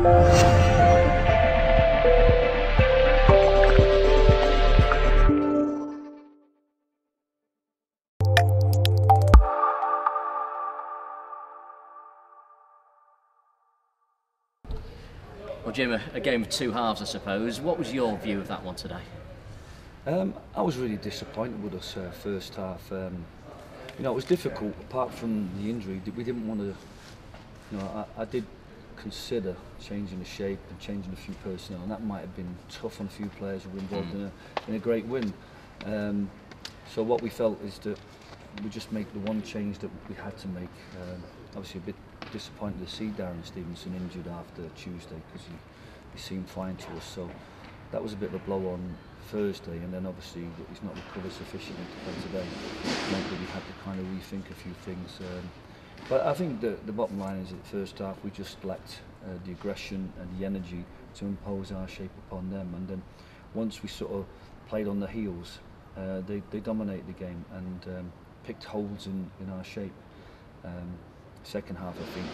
Well, Jim, a game of two halves, I suppose. What was your view of that one today? I was really disappointed with us first half. You know, it was difficult. Apart from the injury, we didn't want to. You know, I did consider changing the shape and changing a few personnel, and that might have been tough on a few players who were involved in a great win. So what we felt is that we just make the one change that we had to make. Obviously, a bit disappointed to see Darren Stevenson injured after Tuesday because he seemed fine to us. So that was a bit of a blow on Thursday, and then obviously he's not recovered sufficiently to play today. It meant that we had to kind of rethink a few things. But I think the bottom line is that first half we just lacked the aggression and the energy to impose our shape upon them. And then once we sort of played on the heels, they dominated the game and picked holes in our shape. Second half, I think,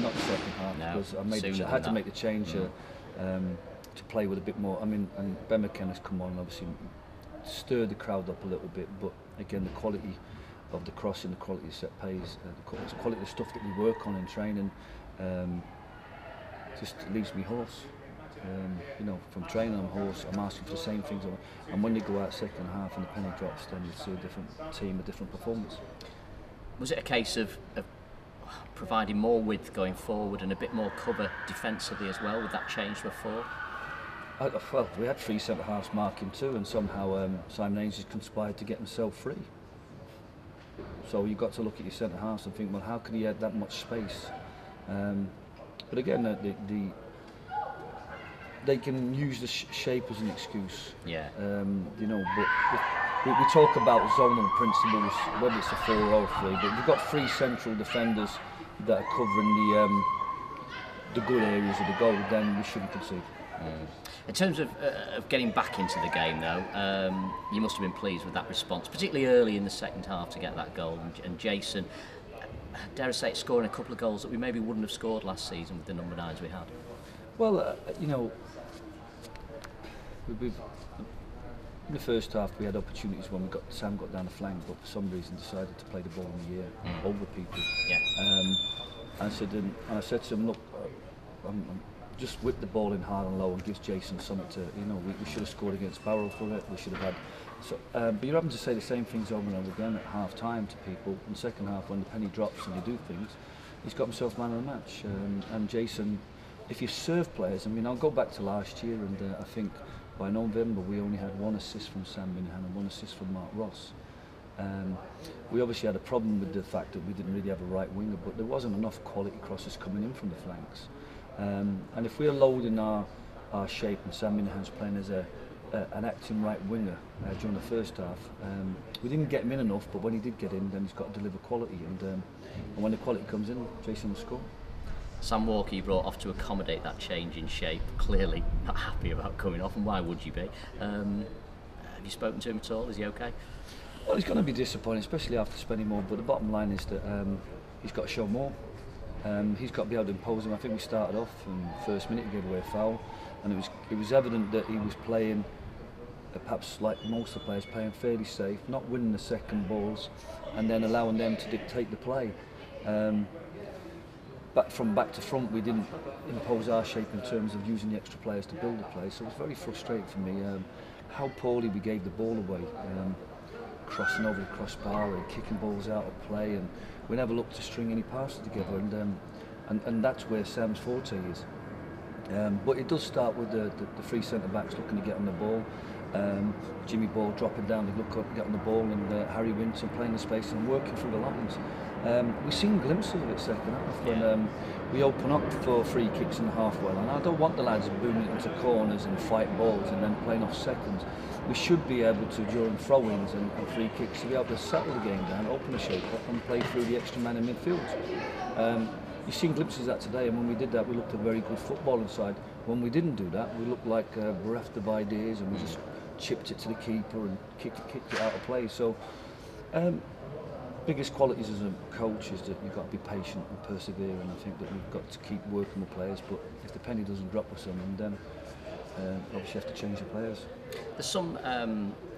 not the second half, because I had to make the change to play with a bit more. I mean, and Ben McKenna's come on and obviously stirred the crowd up a little bit, but again, the quality of the crossing, the quality of set plays, the quality of stuff that we work on in training, just leaves me hoarse. You know, from training I'm hoarse, I'm asking for the same things, and when they go out second half and the penny drops, then you see a different team, a different performance. Was it a case of providing more width going forward and a bit more cover defensively as well, with that change to a 4? Well, we had 3 centre-halves marking too, and somehow Simon Haynes has conspired to get himself free. So you've got to look at your centre-halves and think, well, how can he add that much space? But again, they can use the shape as an excuse. Yeah. You know, but we talk about zonal principles, whether it's a 4 or a 3, but we've got 3 central defenders that are covering the good areas of the goal, then we shouldn't concede. In terms of getting back into the game, though, you must have been pleased with that response, particularly early in the second half to get that goal. And Jason, dare I say, scoring a couple of goals that we maybe wouldn't have scored last season with the number 9s we had. Well, you know, in the first half we had opportunities when Sam got down the flank, but for some reason decided to play the ball in the air over people. Yeah. And I said to him, look, just whip the ball in hard and low and gives Jason something to, you know, we should have scored against Barrow for it, we should have had. So, but you're having to say the same things over and over again at half time to people. In the second half, when the penny drops and you do things, he's got himself man of the match. And Jason, if you serve players, I mean, I'll go back to last year, and I think by November we only had 1 assist from Sam Minahan and 1 assist from Mark Ross. We obviously had a problem with the fact that we didn't really have a right winger, but there wasn't enough quality crosses coming in from the flanks. And if we're loading our shape and Sam Minahan's playing as an acting right winger during the first half, we didn't get him in enough, but when he did get in, then he's got to deliver quality, and when the quality comes in, Jason will score. Sam Walker you brought off to accommodate that change in shape, clearly not happy about coming off, and why would you be? Have you spoken to him at all? Is he okay? Well, he's going to be disappointed, especially after spending more, but the bottom line is that he's got to show more. He's got to be able to impose him. I think we started off in the first minute, he gave away a foul, and it was evident that he was playing, perhaps like most of the players, playing fairly safe, not winning the second balls, and then allowing them to dictate the play. But from back to front, we didn't impose our shape in terms of using the extra players to build the play, so it was very frustrating for me how poorly we gave the ball away, crossing over the crossbar and kicking balls out of play, and we never looked to string any passes together, and that's where Sam's forte is. But it does start with the 3 centre-backs looking to get on the ball. Jimmy Ball dropping down to look up, get on the ball, and Harry Winton playing the space and working through the lines. We've seen glimpses of it second half when we open up for free kicks in the halfway line. I don't want the lads booming into corners and fight balls and then playing off seconds. We should be able to, during throw-ins and free kicks, to be able to settle the game down, open the shape up and play through the extra man in midfield. You've seen glimpses of that today, and when we did that we looked at very good football inside. When we didn't do that, we looked like bereft of ideas, and we just chipped it to the keeper and kicked it out of play. So biggest qualities as a coach is that you've got to be patient and persevere, and I think that we've got to keep working with players, but if the penny doesn't drop with someone, then obviously you have to change the players. There's some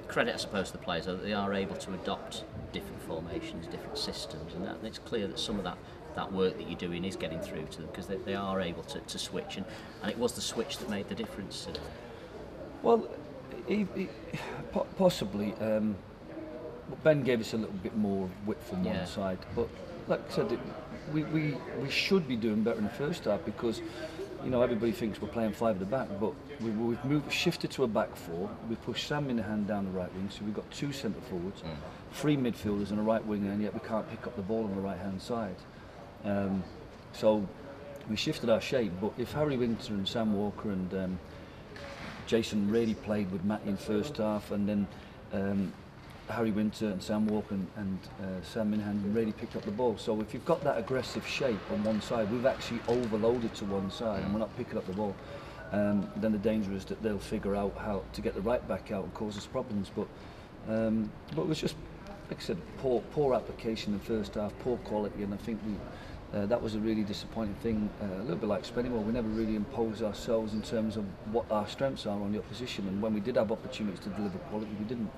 credit, I suppose, to the players that they are able to adopt different formations, different systems, and it's clear that some of that work that you're doing is getting through to them, because they are able to switch, and it was the switch that made the difference. Well, possibly. Ben gave us a little bit more width from one side, but like I said, we should be doing better in the first half, because everybody thinks we're playing 5 at the back, but we've shifted to a back 4. We pushed Sam Minahan down the right wing, so we've got 2 centre forwards, 3 midfielders and a right winger, and yet we can't pick up the ball on the right hand side. So we shifted our shape, but if Harry Winter and Sam Walker and Jason really played with Matty in first half, and then Harry Winter and Sam Walker and Sam Minahan really picked up the ball. So if you've got that aggressive shape on one side, we've actually overloaded to one side and we're not picking up the ball. Then the danger is that they'll figure out how to get the right back out and cause us problems. But it was just, like I said, poor application in the first half, poor quality, and I think that was a really disappointing thing. A little bit like Spennymoor, we never really imposed ourselves in terms of what our strengths are on the opposition, and when we did have opportunities to deliver quality, we didn't.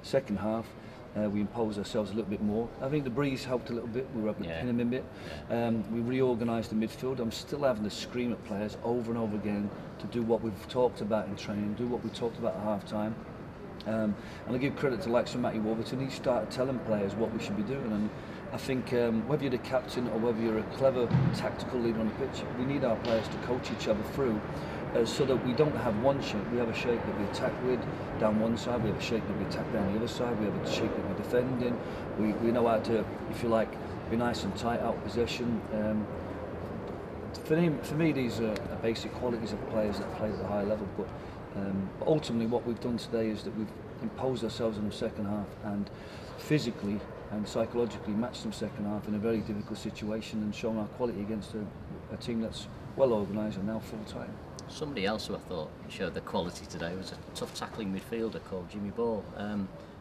Second half, we imposed ourselves a little bit more. I think the breeze helped a little bit. We were able to pin him a bit. We reorganised the midfield. I'm still having to scream at players over and over again to do what we've talked about in training, do what we talked about at half time. And I give credit to likes of Matty Warburton. He started telling players what we should be doing, and I think whether you're the captain or whether you're a clever tactical leader on the pitch, we need our players to coach each other through, so that we don't have one shape. We have a shape that we attack with down one side, we have a shape that we attack down the other side, we have a shape that we defend in. We know how to, if you like, be nice and tight out possession. For me, these are basic qualities of players that play at a high level. But ultimately, what we've done today is that we've imposed ourselves in the second half and physically and psychologically matched them second half in a very difficult situation and shown our quality against a team that's well organised and now full time. Somebody else who I thought showed the quality today was a tough tackling midfielder called Jimmy Ball.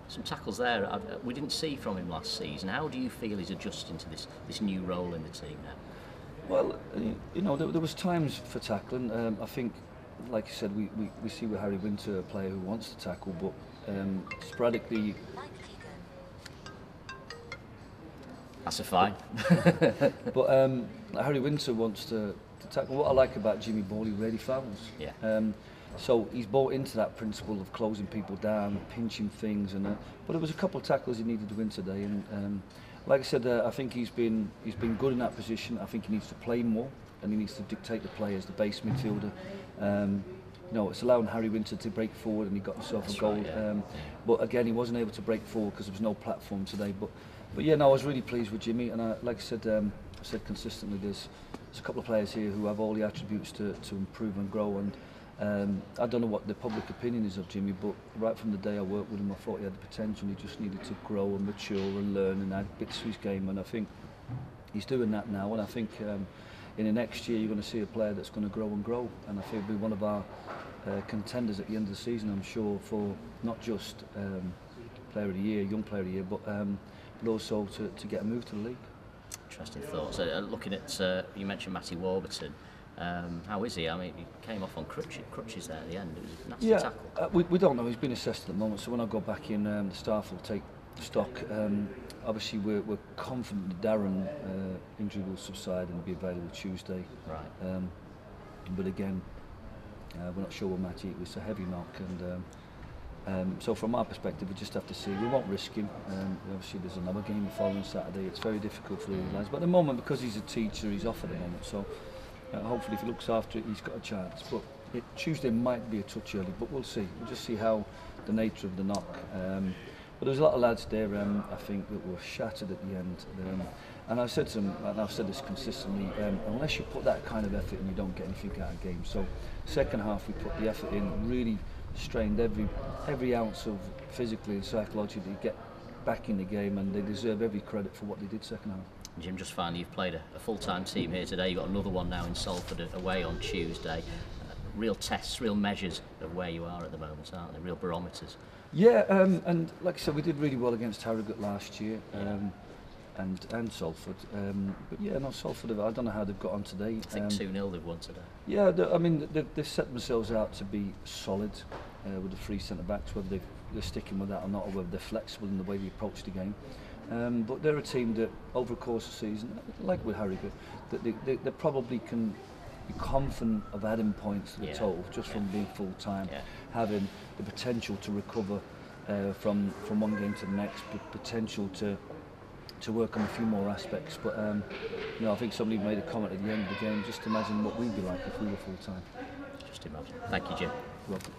Some tackles there we didn't see from him last season. How do you feel he's adjusting to this new role in the team now? Well, there was times for tackling. I think, like you said, we see with Harry Winter a player who wants to tackle, but sporadically. That's a fine. But Harry Winter wants to tackle. What I like about Jimmy Ball, he really fouls. Yeah. So he's bought into that principle of closing people down, pinching things, and but there was a couple of tackles he needed to win today, and like I said, I think he's been good in that position. I think he needs to play more, and he needs to dictate the play as the base midfielder. It's allowing Harry Winter to break forward, and he got himself a goal. Right, but again, he wasn't able to break forward because there was no platform today. But yeah, no, I was really pleased with Jimmy, and like I said consistently, there's a couple of players here who have all the attributes to improve and grow, and I don't know what the public opinion is of Jimmy, but right from the day I worked with him, I thought he had the potential. He just needed to grow and mature and learn and add bits to his game, and I think he's doing that now, and I think in the next year you're going to see a player that's going to grow and grow, and I think he'll be one of our contenders at the end of the season, I'm sure, for not just player of the year, young player of the year, but also to get a move to the league. Interesting thoughts. Looking at, you mentioned Matty Warburton. How is he? I mean, he came off on crutches there at the end. It was a nasty tackle. We don't know. He's been assessed at the moment, so when I go back in, the staff will take stock. Obviously, we're confident that Darren injury will subside and be available Tuesday. Right. But again, we're not sure with Matty. It was a heavy knock, and so from our perspective, we just have to see. We won't risk him. Obviously, there's another game the following Saturday. It's very difficult for the lads, but at the moment, because he's a teacher, he's off at the moment. So hopefully, if he looks after it, he's got a chance. But Tuesday might be a touch early, but we'll see. We'll just see how the nature of the knock. But there's a lot of lads there, I think, that were shattered at the end. And I've said to them, and I've said this consistently, unless you put that kind of effort in, you don't get anything out of the game. So second half, we put the effort in, really strained every ounce of physically and psychologically to get back in the game, and they deserve every credit for what they did second half. Jim, just finally, you've played a full-time team here today. You've got another one now in Salford away on Tuesday. Real tests, real measures of where you are at the moment, aren't they? Real barometers. Yeah, and like I said, we did really well against Harrogate last year. and Salford. But yeah, no, Salford, I don't know how they've got on today. I think 2-0 they've won today. Yeah, I mean, they've set themselves out to be solid with the three centre-backs, whether they're sticking with that or not, or whether they're flexible in the way they approach the game. But they're a team that, over the course of the season, like with Harrogate, that they probably can be confident of adding points to the total just from being full-time, having the potential to recover from one game to the next, but potential to work on a few more aspects. But you know, I think somebody made a comment at the end of the game, just imagine what we'd be like if we were full-time. Just imagine. Thank you, Jim. You're welcome.